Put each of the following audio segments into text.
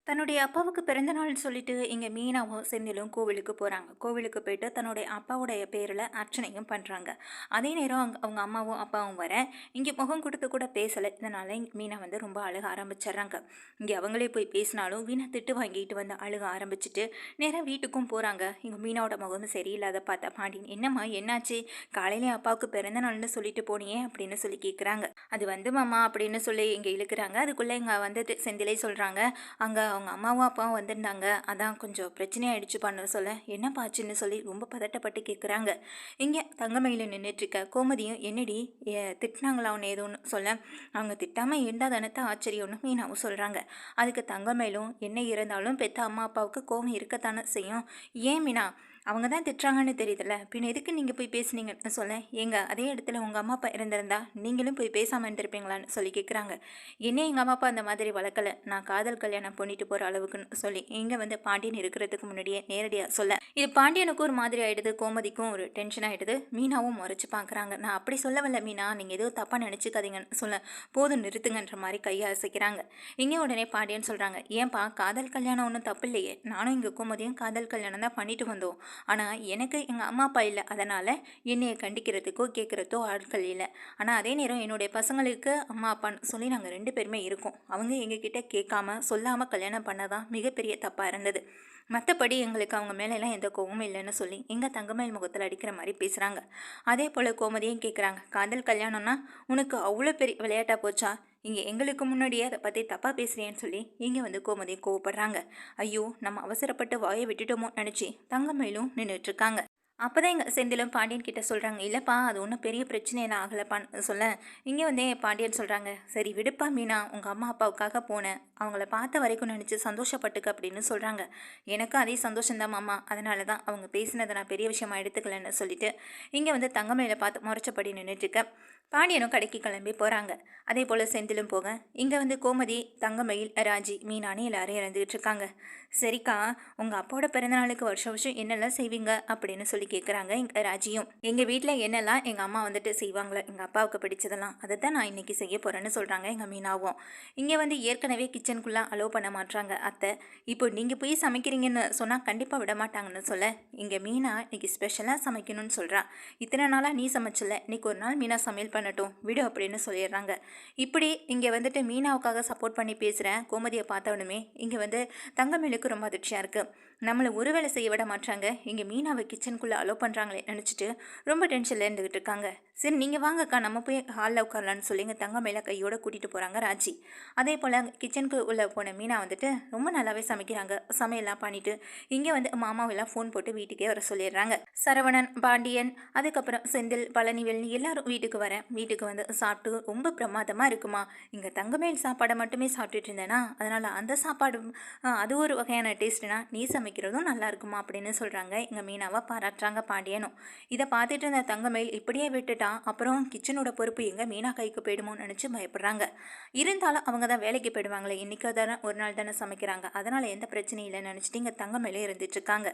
தன்னுடைய அப்பாவுக்கு பிறந்த நாள் சொல்லிட்டு இங்கே மீனாவும் செந்திலும் கோவிலுக்கு போகிறாங்க. கோவிலுக்கு போயிட்டு தன்னுடைய அப்பாவுடைய பேரில் அர்ச்சனையும் பண்ணுறாங்க. அதே நேரம் அவங்க அம்மாவும் அப்பாவும் வர இங்கே முகம் கொடுத்து கூட பேசலை. இதனால் மீனா வந்து ரொம்ப அழுக ஆரம்பிச்சிடுறாங்க. இங்கே அவங்களே போய் பேசினாலும் வீணா திட்டு வாங்கிட்டு வந்து அழுக ஆரம்பிச்சுட்டு நேராக வீட்டுக்கும் போகிறாங்க. இங்கே மீனாவோட முகம் சரியில்லாத பார்த்தா பாண்டியன், என்னம்மா என்னாச்சு, காலையிலே அப்பாவுக்கு பிறந்த நாள்னு சொல்லிட்டு போனியே அப்படின்னு சொல்லி கேட்குறாங்க. அது வந்து மாமா அப்படின்னு சொல்லி இங்கே இழுக்கிறாங்க. அதுக்குள்ளே இங்கே வந்துட்டு செந்திலே சொல்கிறாங்க, அங்கே அவங்க அம்மாவும் அப்பாவும் வந்திருந்தாங்க, அதான் கொஞ்சம் பிரச்சனையாயிடுச்சு பண்ண சொல்ல, என்னப்பா ஆச்சுன்னு சொல்லி ரொம்ப பதட்டப்பட்டு கேட்குறாங்க. இங்கே தங்கமயில நின்றுட்டுருக்க கோமதியும், என்னடி திட்டினாங்களா ஒன்று ஏதோன்னு சொல்ல, அவங்க திட்டாமல் இருந்தால் தானே ஆச்சரியம்னு மீனாவும் சொல்கிறாங்க. அதுக்கு தங்கமயிலும், என்ன இருந்தாலும் பெற்ற அம்மா அப்பாவுக்கு கோவம் இருக்கத்தானே செய்யும், ஏன் மீனா அவங்க தான் திட்டுறாங்கன்னு தெரியுதுல்ல, பின் எதுக்கு நீங்கள் போய் பேசுனீங்கன்னு சொல்ல, ஏங்க அதே இடத்துல உங்கள் அம்மா அப்பா இருந்திருந்தா நீங்களும் போய் பேசாமல் இருந்திருப்பீங்களான்னு சொல்லி கேட்குறாங்க. என்ன எங்கள் அம்மா அப்பா அந்த மாதிரி வளர்க்கலை, நான் காதல் கல்யாணம் பண்ணிட்டு போகிற அளவுக்குன்னு சொல்லி இங்கே வந்து பாண்டியன் இருக்கிறதுக்கு முன்னாடியே நேரடியாக சொல்ல, இது பாண்டியனுக்கும் ஒரு மாதிரி ஆகிடுது, கோமதிக்கும் ஒரு டென்ஷன் ஆகிடுது. மீனாவும் முறைச்சி பார்க்குறாங்க. நான் அப்படி சொல்லவில்லை மீனா, நீங்கள் எதுவும் தப்பாக நினச்சிக்காதீங்கன்னு சொல்ல, போதும் நிறுத்துங்கன்ற மாதிரி கையை அசைக்கிறாங்க. இங்கே உடனே பாண்டியன் சொல்கிறாங்க, ஏன்பா காதல் கல்யாணம் ஒன்றும் தப்பு இல்லையே, நானும் இங்கே கோமதியும் காதல் கல்யாணம் தான் பண்ணிட்டு வந்தோம், ஆனால் எனக்கு எங்கள் அம்மா அப்பா இல்லை, அதனால் என்னையை கண்டிக்கிறதுக்கோ கேட்குறதோ ஆட்கள் இல்லை. ஆனால் அதே நேரம் என்னுடைய பசங்களுக்கு அம்மா அப்பான்னு சொல்லி நாங்கள் 2 பேருமே இருக்கோம். அவங்க எங்ககிட்ட கேட்காம சொல்லாமல் கல்யாணம் பண்ணதான் மிகப்பெரிய தப்பாக இருந்தது. மற்றபடி எங்களுக்கு அவங்க மேலெல்லாம் எந்த கோவமும் இல்லைன்னு சொல்லி எங்கள் தங்கமயில் முகத்தில் அடிக்கிற மாதிரி பேசுகிறாங்க. அதே போல் கோமதியும் கேட்குறாங்க, காதல் கல்யாணம்னா உனக்கு அவ்வளோ பெரிய விளையாட்டாக போச்சா, இங்கே எங்களுக்கு முன்னாடியே அதை பற்றி தப்பாக பேசுகிறேன்னு சொல்லி இங்கே வந்து கோமதி கோவப்படுறாங்க. ஐயோ, நம்ம அவசரப்பட்டு வாயை விட்டுட்டோமோ நினச்சி தங்கமயிலும் நின்றுட்டுருக்காங்க. அப்போ தான் எங்கள் செந்திலும் பாண்டியன் கிட்ட சொல்கிறாங்க, இல்லைப்பா அது ஒன்றும் பெரிய பிரச்சனையெல்லாம் ஆகலைப்பான்னு சொல்ல, இங்கே வந்து பாண்டியன் சொல்கிறாங்க, சரி விடுப்பா மீனா, உங்கள் அம்மா அப்பாவுக்காக போனேன், அவங்கள பார்த்த வரைக்கும் நினச்சி சந்தோஷப்பட்டுக்க அப்படின்னு சொல்கிறாங்க. எனக்கும் அதே சந்தோஷந்தான் மாமா, அதனால தான் அவங்க பேசினதை நான் பெரிய விஷயமா எடுத்துக்கலன்னு சொல்லிட்டு இங்கே வந்து தங்கமயில பார்த்து முறைச்சப்படி நின்றுட்டுருக்கேன். பாண்டியனும் கடைக்கு கிளம்பி போகிறாங்க. அதே போல் செந்திலும் போக இங்கே வந்து கோமதி, தங்கமயில், ராஜி, மீனானு எல்லாரும் இறந்துக்கிட்டு இருக்காங்க. சரிக்கா, உங்கள் அப்பாவோட பிறந்தநாளுக்கு வருஷம் வருஷம் என்னெல்லாம் செய்வீங்க அப்படின்னு சொல்லி கேட்குறாங்க. எங்கள் ராஜியும், எங்கள் வீட்டில் என்னெல்லாம் எங்கள் அம்மா வந்துட்டு செய்வாங்களே எங்கள் அப்பாவுக்கு பிடிச்சதெல்லாம் அதை தான் நான் இன்றைக்கி செய்ய போகிறேன்னு சொல்கிறாங்க எங்கள் மீனாவும். இங்கே வந்து ஏற்கனவே கிச்சனுக்குள்ளே அலோவ் பண்ண மாட்டாங்க அத்தை, இப்போ நீங்கள் போய் சமைக்கிறீங்கன்னு சொன்னால் கண்டிப்பாக விட மாட்டாங்கன்னு சொல்ல, இங்கே மீனா இன்றைக்கி ஸ்பெஷலாக சமைக்கணும்னு சொல்கிறா. இத்தனை நாளாக நீ சமைச்சல, இன்றைக்கி ஒரு நாள் மீனா சமையல் பண்ணட்டும் விடு அப்படின்னு சொல்லிடுறாங்க. இப்படி இங்கே வந்துட்டு மீனாவுக்காக சப்போர்ட் பண்ணி பேசுகிறேன் கோமதியை பார்த்தவனுமே இங்கே வந்து தங்கமேலுக்கு ரொம்ப அதிர்ச்சியாக இருக்குது. நம்மளை ஒரு வேலை செய்ய விட மாட்டாங்க, இங்கே மீனாவை கிச்சனுக்குள்ளே அலோவ் பண்ணுறாங்களே நினச்சிட்டு ரொம்ப டென்ஷனில் இருந்துக்கிட்டு இருக்காங்க. சரி நீங்கள் வாங்கக்கா, நம்ம போய் ஹாலில் உட்காரலான்னு சொல்லி இங்கே தங்கமேல கையோடு கூட்டிகிட்டு போகிறாங்க ராஜி. அதே போல் கிச்சனுக்கு உள்ளே போன மீனா வந்துட்டு ரொம்ப நல்லாவே சமைக்கிறாங்க. சமையல்லாம் பண்ணிவிட்டு இங்கே வந்து மாமாவெல்லாம் ஃபோன் போட்டு வீட்டுக்கே வர சொல்லிடுறாங்க. சரவணன், பாண்டியன், அதுக்கப்புறம் செந்தில், பழனிவேல் எல்லாரும் வீட்டுக்கு வந்து சாப்பிட்டு ரொம்ப பிரமாதமாக இருக்குமா, இங்கே தங்கமேல் சாப்பாடை மட்டுமே சாப்பிட்டுட்டு இருந்தேனா, அதனால் அந்த சாப்பாடு அது ஒரு வகையான டேஸ்ட்னா, நீ சமைக்கிறதும் நல்லா இருக்குமா அப்படின்னு சொல்கிறாங்க. எங்கள் மீனாவை பாராட்டுறாங்க பாண்டியனும். இதை பார்த்துட்டு இருந்த தங்கமேல் இப்படியே விட்டுட்டா அப்புறம் கிச்சனோட பொறுப்பு எங்கள் மீனா கைக்கு போயிடுமோன்னு நினச்சி பயப்படுறாங்க. இருந்தாலும் அவங்க தான் வேலைக்கு போயிடுவாங்களே, இன்றைக்கி தானே ஒரு நாள் தானே சமைக்கிறாங்க, அதனால் எந்த பிரச்சனையும் இல்லைன்னு நினச்சிட்டு இங்கே தங்கமேலே இருந்துட்டுருக்காங்க.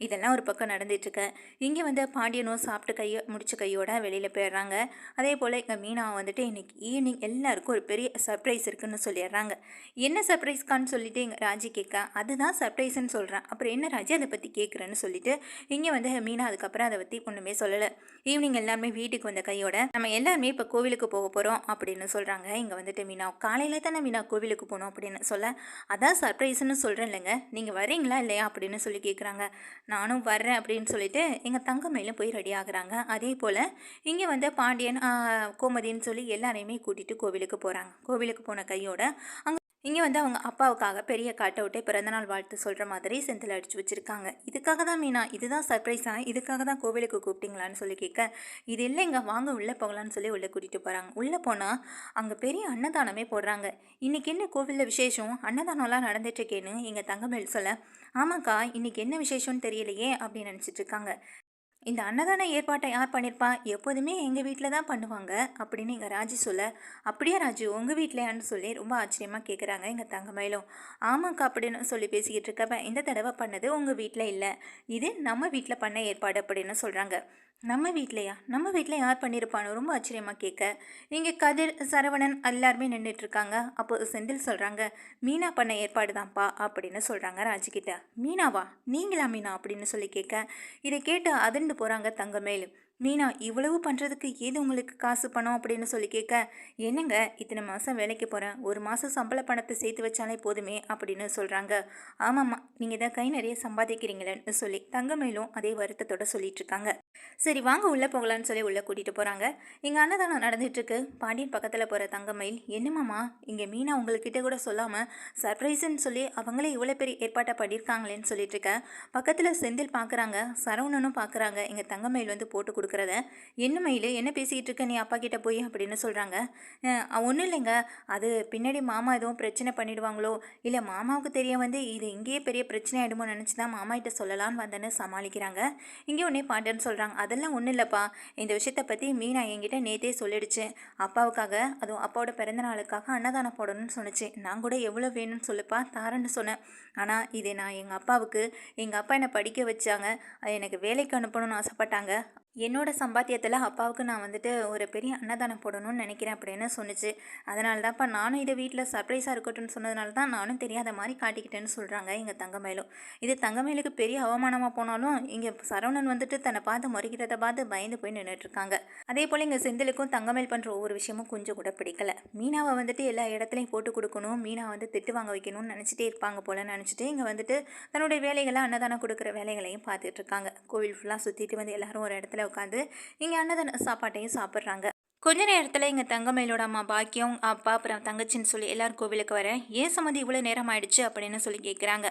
இதெல்லாம் ஒரு பக்கம் நடந்துட்டுருக்கு. இங்கே வந்து பாண்டியனும் சாப்பிட்டு முடிச்ச கையோட வெளியில் போயிடுறாங்க. அதே போல் எங்கள் மீனா வந்துட்டு இன்றைக்கி ஈவினிங் எல்லாருக்கும் ஒரு பெரிய சர்ப்ரைஸ் இருக்குதுன்னு சொல்லிடுறாங்க. என்ன சர்ப்ரைஸ்க்கான்னு சொல்லிட்டு எங்கள் ராஜி கேட்க, அதுதான் சர்ப்ரைஸ்ன்னு சொல்கிறேன், அப்புறம் என்ன ராஜி அதை பற்றி கேட்குறேன்னு சொல்லிட்டு இங்கே வந்து மீனா அதுக்கப்புறம் அதை பற்றி ஒன்றுமே சொல்லலை. ஈவினிங் எல்லாருமே வீட்டுக்கு வந்த கையோட நம்ம எல்லாருமே இப்போ கோவிலுக்கு போக போகிறோம் அப்படின்னு சொல்கிறாங்க. இங்கே வந்துட்டு மீனா, காலையில் தானே மீனா கோவிலுக்கு போகணும் அப்படின்னு சொல்ல, அதான் சர்ப்ரைஸ்ன்னு சொல்கிறேன் இல்லைங்க, நீங்கள் வரீங்களா இல்லையா அப்படின்னு சொல்லி கேட்குறாங்க. நானும் வர்றேன் அப்படின்னு சொல்லிட்டு எங்கள் தங்கமயிலும் போய் ரெடி ஆகுறாங்க. அதே போல் இங்கே வந்து பாண்டியன், கோமதின்னு சொல்லி எல்லாரையுமே கூட்டிகிட்டு கோவிலுக்கு போகிறாங்க. கோவிலுக்கு போன கையோட இங்கே வந்து அவங்க அப்பாவுக்காக பெரிய கட் அவுட்டே பிறந்தநாள் வாழ்த்து சொல்கிற மாதிரி செந்தில் அடித்து வச்சுருக்காங்க. இதுக்காக தான் மீனா, இதுதான் சர்ப்ரைஸாக, இதுக்காக தான் கோவிலுக்கு கூப்பிட்டீங்களான்னு சொல்லி கேட்க, இது இல்லைங்க வாங்க உள்ளே போகலான்னு சொல்லி உள்ளே கூட்டிகிட்டு போகிறாங்க. உள்ளே போனால் அங்கே பெரிய அன்னதானமே போடுறாங்க. இன்றைக்கி என்ன கோவிலில் விசேஷம், அன்னதானம்லாம் நடந்துட்டுருக்கேன்னு எங்கள் தங்கமேல் சொல்ல, ஆமாக்கா இன்றைக்கி என்ன விசேஷம்னு தெரியலையே அப்படின்னு நினச்சிட்ருக்காங்க. இந்த அன்னதான ஏற்பாட்டை யார் பண்ணியிருப்பா, எப்போதுமே எங்கள் வீட்டில் தான் பண்ணுவாங்க அப்படின்னு எங்கள் ராஜி சொல்ல, அப்படியே ராஜு உங்கள் வீட்டிலையான்னு சொல்லி ரொம்ப ஆச்சரியமாக கேட்குறாங்க எங்கள் தங்கமயிலும். ஆமாக்கா அப்படின்னு சொல்லி பேசிக்கிட்டு இருக்கப்ப, இந்த தடவை பண்ணது உங்கள் வீட்டில் இல்லை, இது நம்ம வீட்டில் பண்ண ஏற்பாடு அப்படின்னு சொல்கிறாங்க. நம்ம வீட்லையா? நம்ம வீட்ல யார் பண்ணியிருப்பான்னு ரொம்ப ஆச்சரியமா கேட்க, இங்கே கதிர், சரவணன் எல்லாருமே நின்றுட்டுருக்காங்க. அப்போ செந்தில் சொல்கிறாங்க, மீனா பண்ண ஏற்பாடு தான்ப்பா அப்படின்னு சொல்கிறாங்க ராஜுக்கிட்ட. மீனாவா? நீங்களா மீனா அப்படின்னு சொல்லி கேட்க, இதை கேட்டு அதிர்ந்து போகிறாங்க தங்கமேலு. மீனா இவ்வளவு பண்ணுறதுக்கு ஏது உங்களுக்கு காசு பணம் அப்படின்னு சொல்லி கேட்க, என்னங்க இத்தனை மாதம் வேலைக்கு போகிறேன், ஒரு மாதம் சம்பள பணத்தை சேர்த்து வச்சாலே போதுமே அப்படின்னு சொல்கிறாங்க. ஆமாம்மா, நீங்கள் தான் கை நிறைய சம்பாதிக்கிறீங்களேன்னு சொல்லி தங்கமேலும் அதே வருத்தத்தோட சொல்லிட்டு இருக்காங்க. சரி வாங்க உள்ளே போகலான்னு சொல்லி உள்ளே கூட்டிகிட்டு போகிறாங்க. இங்கே அன்னதானம் நடந்துகிட்ருக்கு. பாண்டியன் பக்கத்தில் போகிற தங்கமயில், என்னமாம்மா இங்கே மீனா உங்கள்கிட்ட கூட சொல்லாமல் சர்ப்ரைஸ்ன்னு சொல்லி அவங்களே இவ்வளோ பெரிய ஏற்பாட்டை பண்ணியிருக்காங்களேன்னு சொல்லிட்டு இருக்க. பக்கத்தில் செந்தில் பார்க்குறாங்க, சரவணனும் பார்க்குறாங்க இங்கே தங்கமயில் வந்து போட்டு கொடுக்குறத. என்ன மயில் என்ன பேசிக்கிட்டு இருக்க நீ அப்பா கிட்ட போய் அப்படின்னு சொல்கிறாங்க. ஒன்றும் இல்லைங்க, அது பின்னாடி மாமா எதுவும் பிரச்சனை பண்ணிடுவாங்களோ, இல்லை மாமாவுக்கு தெரிய வந்து இது இங்கேயே பெரிய பிரச்சனை ஆகிடுமோ நினச்சி தான் மாமா கிட்ட சொல்லலான்னு வந்தேன்னு சமாளிக்கிறாங்க. இங்கே உடனே பாண்டியன் சொல்கிறாங்க, அதெல்லாம் ஒன்றும் இல்லைப்பா, இந்த விஷயத்தை பற்றி மீனா என்கிட்ட நேற்றே சொல்லிடுச்சு. அப்பாவுக்காக, அதுவும் அப்பாவோட பிறந்த நாளுக்காக அன்னதானம் போடணும்னு சொன்னிச்சு. நான் கூட எவ்வளோ வேணும்னு சொல்லுப்பா தாரேன்னு சொன்னேன். ஆனால் இது நான் எங்கள் அப்பாவுக்கு, எங்கள் அப்பா என்னை படிக்க வச்சாங்க, எனக்கு வேலைக்கு அனுப்பணும்னு ஆசைப்பட்டாங்க. என்னோட சம்பாத்தியத்தில் அப்பாவுக்கு நான் வந்துட்டு ஒரு பெரிய அன்னதானம் போடணும்னு நினைக்கிறேன் அப்படின்னு சொன்னிச்சு. அதனால தான்ப்பா நானும் இதை வீட்டில் சர்ப்ரைஸாக இருக்கட்டும்னு சொன்னதுனால தான் நானும் தெரியாத மாதிரி காட்டிக்கிட்டேன்னு சொல்கிறாங்க எங்கள் தங்கமயிலும். இது தங்கமயிலுக்கு பெரிய அவமானமாக போனாலும் இங்கே சரவணன் வந்துட்டு தன்னை பார்த்து முறைக்கிறத பார்த்து பயந்து போய் நின்றுட்டுருக்காங்க. அதே போல் இங்கே செந்திலுக்கும் தங்கமயில் பண்ணுற ஒவ்வொரு விஷயமும் கொஞ்சம் கூட பிடிக்கல. மீனாவை வந்துட்டு எல்லா இடத்துலையும் போட்டு கொடுக்கணும், மீனா வந்து திட்டு வாங்க வைக்கணும்னு நினச்சிட்டே இருப்பாங்க போல் நினச்சிட்டு இங்கே வந்துட்டு தன்னுடைய வேலைகளை அன்னதானம் கொடுக்குற வேலைகளையும் பார்த்துட்டு இருக்காங்க. கோவில் ஃபுல்லாக சுற்றிட்டு வந்து எல்லாரும் ஒரு இடத்துல உட்காந்து இங்கே அன்னதான சாப்பாட்டையும் சாப்பிட்றாங்க. கொஞ்ச நேரத்தில் எங்கள் தங்கமயிலோட அம்மா பாக்கியம், அப்பா, அப்புறம் தங்கச்சின்னு சொல்லி எல்லாரும் கோவிலுக்கு வரேன். ஏன் சம்மந்தி இவ்வளோ நேரம் ஆயிடுச்சு அப்படின்னு சொல்லி கேட்குறாங்க.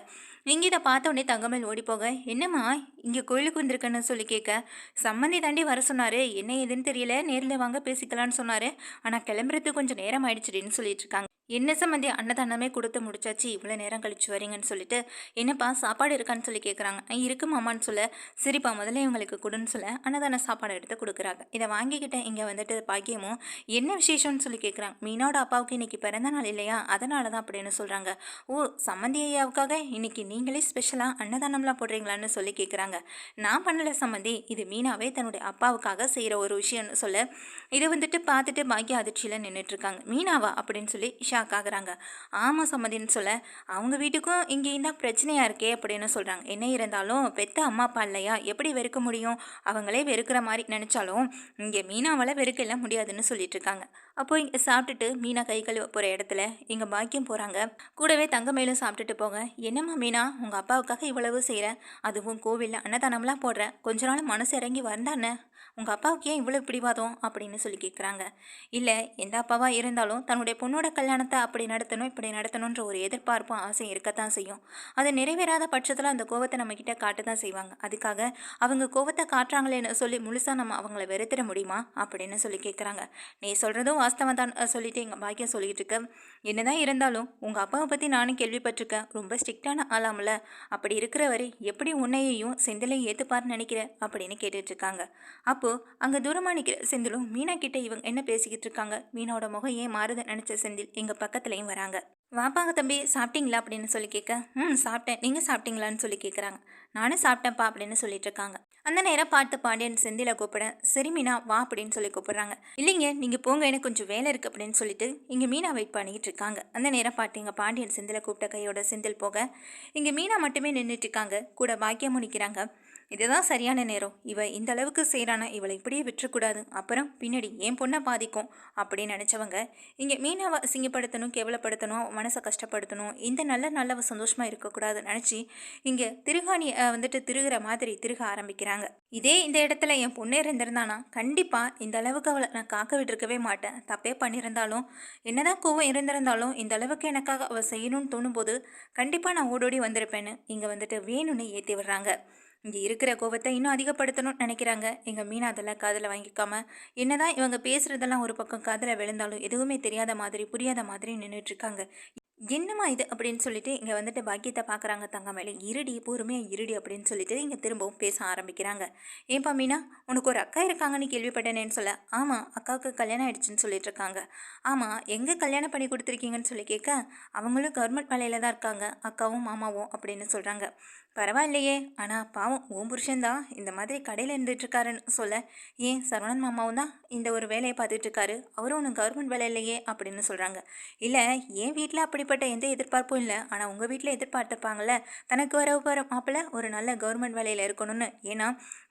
இங்கே இதை பார்த்த உடனே தங்கமயில் ஓடி போக, என்னம்மா இங்கே கோவிலுக்கு வந்திருக்குன்னு சொல்லி கேட்க, சம்மந்தி தாண்டி வர சொன்னார், என்ன ஏதுன்னு தெரியல, நேரில் வாங்க பேசிக்கலான்னு சொன்னார், ஆனால் கிளம்புறதுக்கு கொஞ்சம் நேரம் ஆயிடுச்சுடின்னு சொல்லிட்டு இருக்காங்க. என்ன சம்மந்தி அன்னதானமே கொடுத்து முடிச்சாச்சு, இவ்வளோ நேரம் கழிச்சு வரீங்கன்னு சொல்லிட்டு, என்னப்பா சாப்பாடு இருக்கான்னு சொல்லி கேட்குறாங்க. இருக்கு மாமான்னு சொல்ல, சரிப்பா முதல்ல இவங்களுக்கு கொடுன்னு சொல்ல அன்னதான சாப்பாடு எடுத்து கொடுக்குறாங்க. இதை வாங்கிக்கிட்டேன். இங்கே வந்துட்டு பாக்கியமும் என்ன விசேஷம்னு சொல்லி கேட்குறாங்க. மீனோட அப்பாவுக்கு இன்னைக்கு பிறந்த நாள் இல்லையா, அதனால தான் அப்படின்னு சொல்கிறாங்க. ஓ, சம்மந்தி ஐயாவுக்காக இன்னைக்கு நீங்களே ஸ்பெஷலாக அன்னதானம்லாம் போடுறீங்களான்னு சொல்லி கேட்குறாங்க. நான் பண்ணலை சம்மந்தி, இது மீனாவே தன்னுடைய அப்பாவுக்காக செய்கிற ஒரு விஷயம்னு சொல்ல, இதை வந்துட்டு பார்த்துட்டு பாக்கியம் அதிர்ச்சியில் நின்றுட்டுருக்காங்க. மீனாவா அப்படின்னு சொல்லி ஷாக் ஆகுறாங்க. ஆமாம் சம்மதின்னு சொல்ல, அவங்க வீட்டுக்கும் இங்கேயும் தான் பிரச்சனையாக இருக்கே அப்படின்னு சொல்கிறாங்க. என்ன இருந்தாலும் பெத்த அம்மா அப்பா இல்லையா, எப்படி வெறுக்க முடியும், அவங்களே வெறுக்கிற மாதிரி நினச்சாலும் இங்கே மீனாவால் வெறுக்கல முடியாதுன்னு சொல்லிட்டு இருக்காங்க. அப்போ இங்கே சாப்பிட்டுட்டு மீனா கை கழுவ போகிற இடத்துல இங்கே பாக்கியம் போகிறாங்க. கூடவே தங்கமயிலும் சாப்பிட்டுட்டு போக, என்னம்மா மீனா உங்கள் அப்பாவுக்காக இவ்வளவு செய்கிற, அதுவும் கோவிலில் அன்னதானம்லாம் போடுற, கொஞ்ச நாள் மனசு இறங்கி வந்தானே, உங்கள் அப்பாவுக்கு ஏன் இவ்வளோ பிடிவாதம் அப்படின்னு சொல்லி கேட்குறாங்க. இல்லை, எந்த அப்பாவாக இருந்தாலும் தன்னுடைய பொண்ணோட கல்யாணத்தை அப்படி நடத்தணும் இப்படி நடத்தணுன்ற ஒரு எதிர்பார்ப்பும் ஆசையும் இருக்கத்தான் செய்யும். அது நிறைவேறாத பட்சத்தில் அந்த கோவத்தை நம்மக்கிட்ட காட்ட தான் செய்வாங்க. அதுக்காக அவங்க கோவத்தை காட்டுறாங்களேன்னு சொல்லி முழுசாக நம்ம அவங்கள வெறுத்திட முடியுமா அப்படின்னு சொல்லி கேட்குறாங்க. நீ சொல்கிறதும் வாஸ்தவம் தான் சொல்லிட்டு எங்கள் பாக்கியம் சொல்லிட்டு இருக்க. என்னதான் இருந்தாலும் உங்கள் அப்பாவை பற்றி நானும் கேள்விப்பட்டிருக்கேன், ரொம்ப ஸ்ட்ரிக்டான ஆளாமல, அப்படி இருக்கிறவரை எப்படி உன்னையையும் செந்திலையும் ஏற்றுப்பார்னு நினைக்கிற அப்படின்னு கேட்டுட்ருக்காங்க. அப்போது அங்கே தூரமாக நிற்கிற செந்திலும் மீனா கிட்டே இவங்க என்ன பேசிக்கிட்டு இருக்காங்க, மீனோட முகம் ஏன் மாறுது நினச்ச செந்தில் எங்கள் பக்கத்துலேயும் வராங்க. வாப்பாங்க தம்பி சாப்பிட்டீங்களா அப்படின்னு சொல்லி கேட்க, சாப்பிட்டேன், நீங்கள் சாப்பிட்டீங்களான்னு சொல்லி கேட்குறாங்க. நானும் சாப்பிட்டேன்ப்பா அப்படின்னு சொல்லிட்டு இருக்காங்க. அந்த நேரம் பார்த்து பாண்டியன் செந்திலை கூப்பிட, சரி மீனா வா அப்படின்னு சொல்லி கூப்பிடுறாங்க. இல்லைங்க நீங்கள் போங்க, எனக்கு கொஞ்சம் வேலை இருக்குது அப்படின்னு சொல்லிட்டு இங்கே மீனா வெயிட் பண்ணிக்கிட்டு இருக்காங்க. அந்த நேரம் பார்த்து இங்கே பாண்டியன் செந்திலை கூப்பிட்ட கையோட செந்தில் போக, இங்கே மீனா மட்டுமே நின்றுட்டு இருக்காங்க. கூட பாக்கியமும் நிற்கிறாங்க. இதுதான் சரியான நேரம், இவ இந்த அளவுக்கு செய்கிறானா, இவளை இப்படியே விட்டுறக்கூடாது, அப்புறம் பின்னாடி என் பொண்ணை பாதிக்கும் அப்படின்னு நினச்சவங்க இங்கே மீனாவை அசிங்கப்படுத்தணும், கேவலப்படுத்தணும், மனசை கஷ்டப்படுத்தணும், இந்த நல்ல சந்தோஷமாக இருக்கக்கூடாது நினச்சி இங்கே திருகாணியை வந்துட்டு திருகிற மாதிரி திருக ஆரம்பிக்கிறாங்க. இதே இந்த இடத்துல என் பொண்ணே இருந்திருந்தானா கண்டிப்பாக இந்த அளவுக்கு அவளை நான் காக்க விட்டுருக்கவே மாட்டேன். தப்பே பண்ணியிருந்தாலும், என்னதான் கோவம் இருந்திருந்தாலும், இந்த அளவுக்கு எனக்காக அவள் செய்யணும்னு தோணும்போது கண்டிப்பாக நான் ஓடோடி வந்திருப்பேன்னு இங்கே வந்துட்டு வேணும்னு ஏற்றி விடுறாங்க. இங்கே இருக்கிற கோவத்தை இன்னும் அதிகப்படுத்தணும்னு நினைக்கிறாங்க. எங்கள் மீனா அதெல்லாம் காதில் வாங்கிக்காம, என்னதான் இவங்க பேசுகிறதெல்லாம் ஒரு பக்கம் காதில் விழுந்தாலும் எதுவுமே தெரியாத மாதிரி புரியாத மாதிரி நின்றுட்டுருக்காங்க. என்னம்மா இது அப்படின்னு சொல்லிட்டு இங்கே வந்துட்டு பாக்கியத்தை பார்க்குறாங்க தங்கமேலு. இருடி பொறுமையாக இருடி அப்படின்னு சொல்லிட்டு இங்கே திரும்பவும் பேச ஆரம்பிக்கிறாங்க. ஏன்பா மீனா, உனக்கு ஒரு அக்கா இருக்காங்கன்னு கேள்விப்பட்டேனேன்னு சொல்ல, ஆமாம் அக்காவுக்கு கல்யாணம் ஆயிடுச்சுன்னு சொல்லிட்டு இருக்காங்க. ஆமாம் எங்கே கல்யாணம் பண்ணி கொடுத்துருக்கீங்கன்னு சொல்லி கேட்க, அவங்களும் கவர்மெண்ட் வேலையில் தான் இருக்காங்க அக்காவும் மாமாவும் அப்படின்னு சொல்கிறாங்க. பரவாயில்லையே, ஆனால் பாவம் உன் புருஷன்தான் இந்த மாதிரி கடையில் இருந்துட்டுருக்காருன்னு சொல்ல, ஏன் சரவணன் மாமாவும் தான் இந்த ஒரு வேலையை பார்த்துட்ருக்காரு, அவரும் ஒன்றும் கவர்மெண்ட் வேலை இல்லையே அப்படின்னு சொல்கிறாங்க. இல்லை, என் வீட்டில் அப்படிப்பட்ட எந்த எதிர்பார்ப்பும் இல்லை, ஆனால் உங்கள் வீட்டில் எதிர்பார்த்துருப்பாங்கள்ல, தனக்கு வர போகிற மாப்பிள்ளை ஒரு நல்ல கவர்மெண்ட் வேலையில் இருக்கணும்னு. ஏன்னா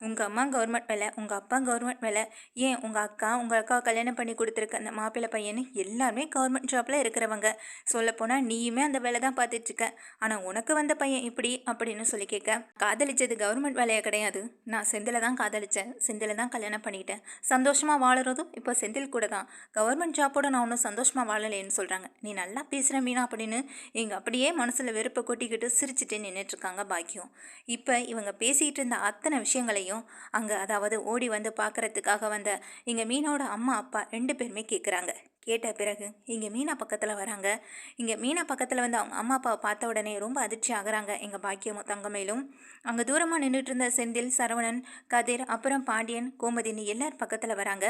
உங்கள் அம்மா கவர்மெண்ட் வேலை, உங்கள் அப்பா கவர்மெண்ட் வேலை, ஏன் உங்கள் அக்கா கல்யாணம் பண்ணி கொடுத்துருக்க அந்த மாப்பிள்ளை பையனு எல்லாருமே கவர்மெண்ட் ஜாப்பில் இருக்கிறவங்க. சொல்லப்போனால் நீயுமே அந்த வேலை தான் பார்த்துட்ருக்க, ஆனால் உனக்கு வந்த பையன் இப்படி அப்படின்னு சொல்லி கேட்க, காதலிச்சது கவர்மெண்ட் வேலையாக கிடையாது, நான் செந்தில தான் காதலிச்சேன், செந்தில தான் கல்யாணம் பண்ணிக்கிட்டேன், சந்தோஷமாக வாழறதும் இப்போ செந்தில் கூட தான், கவர்மெண்ட் ஜாப்போட நான் ஒன்றும் சந்தோஷமாக வாழலேன்னு சொல்கிறாங்க. நீ நல்லா பேசுகிற மீனா அப்படின்னு இங்கே அப்படியே மனசில் வெறுப்பை கொட்டிக்கிட்டு சிரிச்சுட்டு நின்றுட்டுருக்காங்க பாக்கியம். இப்போ இவங்க பேசிகிட்டு இருந்த அத்தனை விஷயங்களையும் அங்கே அதாவது ஓடி வந்து பார்க்குறதுக்காக வந்த இங்கே மீனோட அம்மா அப்பா 2 பேருமே கேட்குறாங்க. கேட்ட பிறகு இங்கே மீனா பக்கத்தில் வராங்க. இங்கே மீனா பக்கத்தில் வந்து அவங்க அம்மா அப்பாவை பார்த்த உடனே ரொம்ப அதிர்ச்சி ஆகுறாங்க எங்கள் பாக்கியமும் தங்கமேலும். அங்கே தூரமாக நின்றுட்டு இருந்த செந்தில், சரவணன், கதிர், அப்புறம் பாண்டியன், கோமதின்னு எல்லார் பக்கத்தில் வராங்க.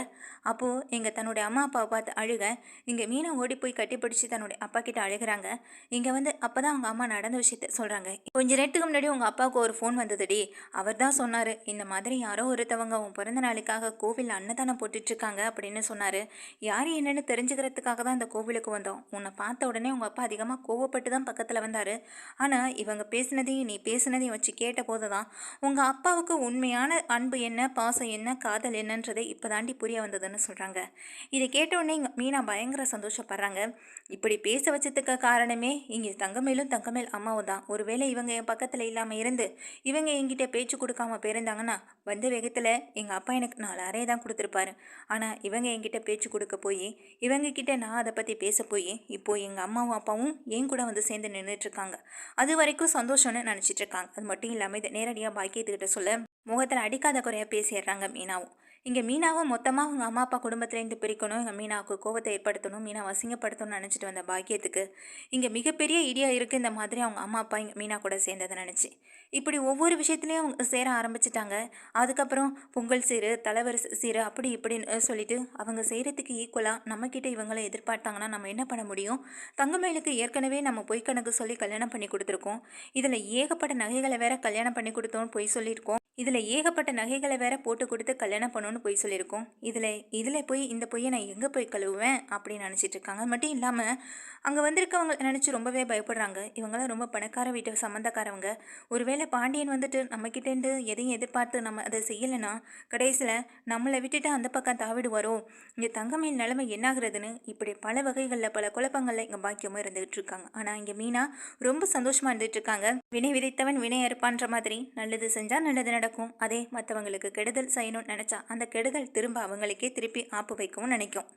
அப்போது எங்கள் தன்னுடைய அம்மா அப்பாவை பார்த்து அழுக இங்கே மீனா ஓடி போய் கட்டிப்பிடிச்சி தன்னுடைய அப்பா கிட்ட அழுகிறாங்க. இங்கே வந்து அப்போ தான் அவங்க அம்மா நடந்த விஷயத்த சொல்கிறாங்க. கொஞ்சம் நேரத்துக்கு முன்னாடி உங்கள் அப்பாவுக்கு ஒரு ஃபோன் வந்ததுடி, அவர் தான் சொன்னார் இந்த மாதிரி யாரோ ஒருத்தவங்க உன் பிறந்த நாளுக்காக கோவிலில் அன்னதானம் போட்டுட்ருக்காங்க அப்படின்னு சொன்னார். யார் என்னன்னு தெரிஞ்சுக்கிறதுக்காக தான் இந்த கோவிலுக்கு வந்தோம். உன்னை பார்த்த உடனே உங்கள் அப்பா அதிகமாக கோவப்பட்டு தான் பக்கத்தில் வந்தார். ஆனால் இவங்க பேசினதையும் நீ பேசினதையும் வச்சு கேட்ட போது தான் உங்கள் அப்பாவுக்கு உண்மையான அன்பு என்ன, பாசம் என்ன, காதல் என்னன்றதை இப்போ தாண்டி புரிய வந்ததுன்னு சொல்கிறாங்க. இதை கேட்ட உடனே இங்கே மீனா பயங்கர சந்தோஷப்படுறாங்க. இப்படி பேச வச்சதுக்கு காரணமே இங்கே தங்கமேல் அம்மாவும் தான். ஒருவேளை இவங்க என் பக்கத்தில் இல்லாமல் இருந்து இவங்க என்கிட்ட பேச்சு கொடுக்காம போயிருந்தாங்கன்னா வந்த வேகத்தில் எங்கள் அப்பா எனக்கு 4 அறையை தான் கொடுத்துருப்பாரு. ஆனால் இவங்க என்கிட்ட பேச்சு கொடுக்க போய் இவங்க கிட்ட நான் அதை பற்றி பேச போய் இப்போது எங்கள் அம்மாவும் அப்பாவும் என் கூட வந்து சேர்ந்து நின்றுட்டுருக்காங்க. அது வரைக்கும் சந்தோஷம்னு நினச்சிட்டு இருக்காங்க. அது மட்டும் இல்லாமல் இதை நேரடியாக பாக்கியத்துக்கிட்ட சொல்ல முகத்தில் அடிக்காத குறையாக பேசிடுறாங்க மீனாவும். இங்கே மீனாவும் மொத்தமாக அவங்க அம்மா அப்பா குடும்பத்துலேருந்து பிரிக்கணும், எங்கள் மீனாவுக்கு கோவத்தை ஏற்படுத்தணும், மீனாவை அசிங்கப்படுத்தணும்னு நினச்சிட்டு வந்த பாக்கியத்துக்கு இங்கே மிகப்பெரிய ஐடியா இருக்குது. இந்த மாதிரி அவங்க அம்மா அப்பா இங்கே மீனா கூட சேர்ந்ததை நினச்சி இப்படி ஒவ்வொரு விஷயத்துலையும் அவங்க சேர ஆரம்பிச்சிட்டாங்க. அதுக்கப்புறம் பொங்கல் சீரு, தலைவர் சீரு அப்படி இப்படின்னு சொல்லிட்டு அவங்க செய்கிறதுக்கு ஈக்குவலாக நம்மக்கிட்ட இவங்களை எதிர்பார்த்தாங்கன்னா நம்ம என்ன பண்ண முடியும்? தங்கமயிலுக்கு ஏற்கனவே நம்ம பொய் கணக்கு சொல்லி கல்யாணம் பண்ணி கொடுத்துருக்கோம். இதில் ஏகப்பட்ட நகைகளை வேற கல்யாணம் பண்ணி கொடுத்தோன்னு பொய் சொல்லியிருக்கோம். இதில் ஏகப்பட்ட நகைகளை வேற போட்டு கொடுத்து கல்யாணம் பண்ணணும்னு பொய் சொல்லியிருக்கோம். இதில் போய் இந்த பொய்யை நான் எங்கே போய் கழுவுவேன் அப்படின்னு நினச்சிட்டு இருக்காங்க. மட்டும் இல்லாமல் அங்கே வந்திருக்கவங்க நினச்சி ரொம்பவே பயப்படுறாங்க. இவங்களாம் ரொம்ப பணக்கார வீட்டு சம்மந்தக்காரவங்க. ஒருவேளை பாண்டியன் வந்துட்டு நம்மக்கிட்டேருந்து எதையும் எதிர்பார்த்து நம்ம அதை செய்யலைன்னா கடைசியில் நம்மளை விட்டுட்டு அந்த பக்கம் தாவிடுவாரோ, இங்கே தங்கமேல் நிலைமை என்னாகிறதுன்னு இப்படி பல வகைகளில் பல குழப்பங்களில் இங்கே பாக்கியமும் இருந்துகிட்டு இருக்காங்க. ஆனால் இங்கே மீனா ரொம்ப சந்தோஷமாக இருந்துட்டு இருக்காங்க. வினை விதைத்தவன் வினை அறுப்பான்ற மாதிரி நல்லது செஞ்சால் நல்லது நடக்கும். அதே மற்றவங்களுக்கு கெடுதல் செய்யணும்னு நினச்சா அந்த கெடுதல் திரும்ப அவங்களுக்கே திருப்பி ஆப்பு வைக்கவும் நினைக்கும்.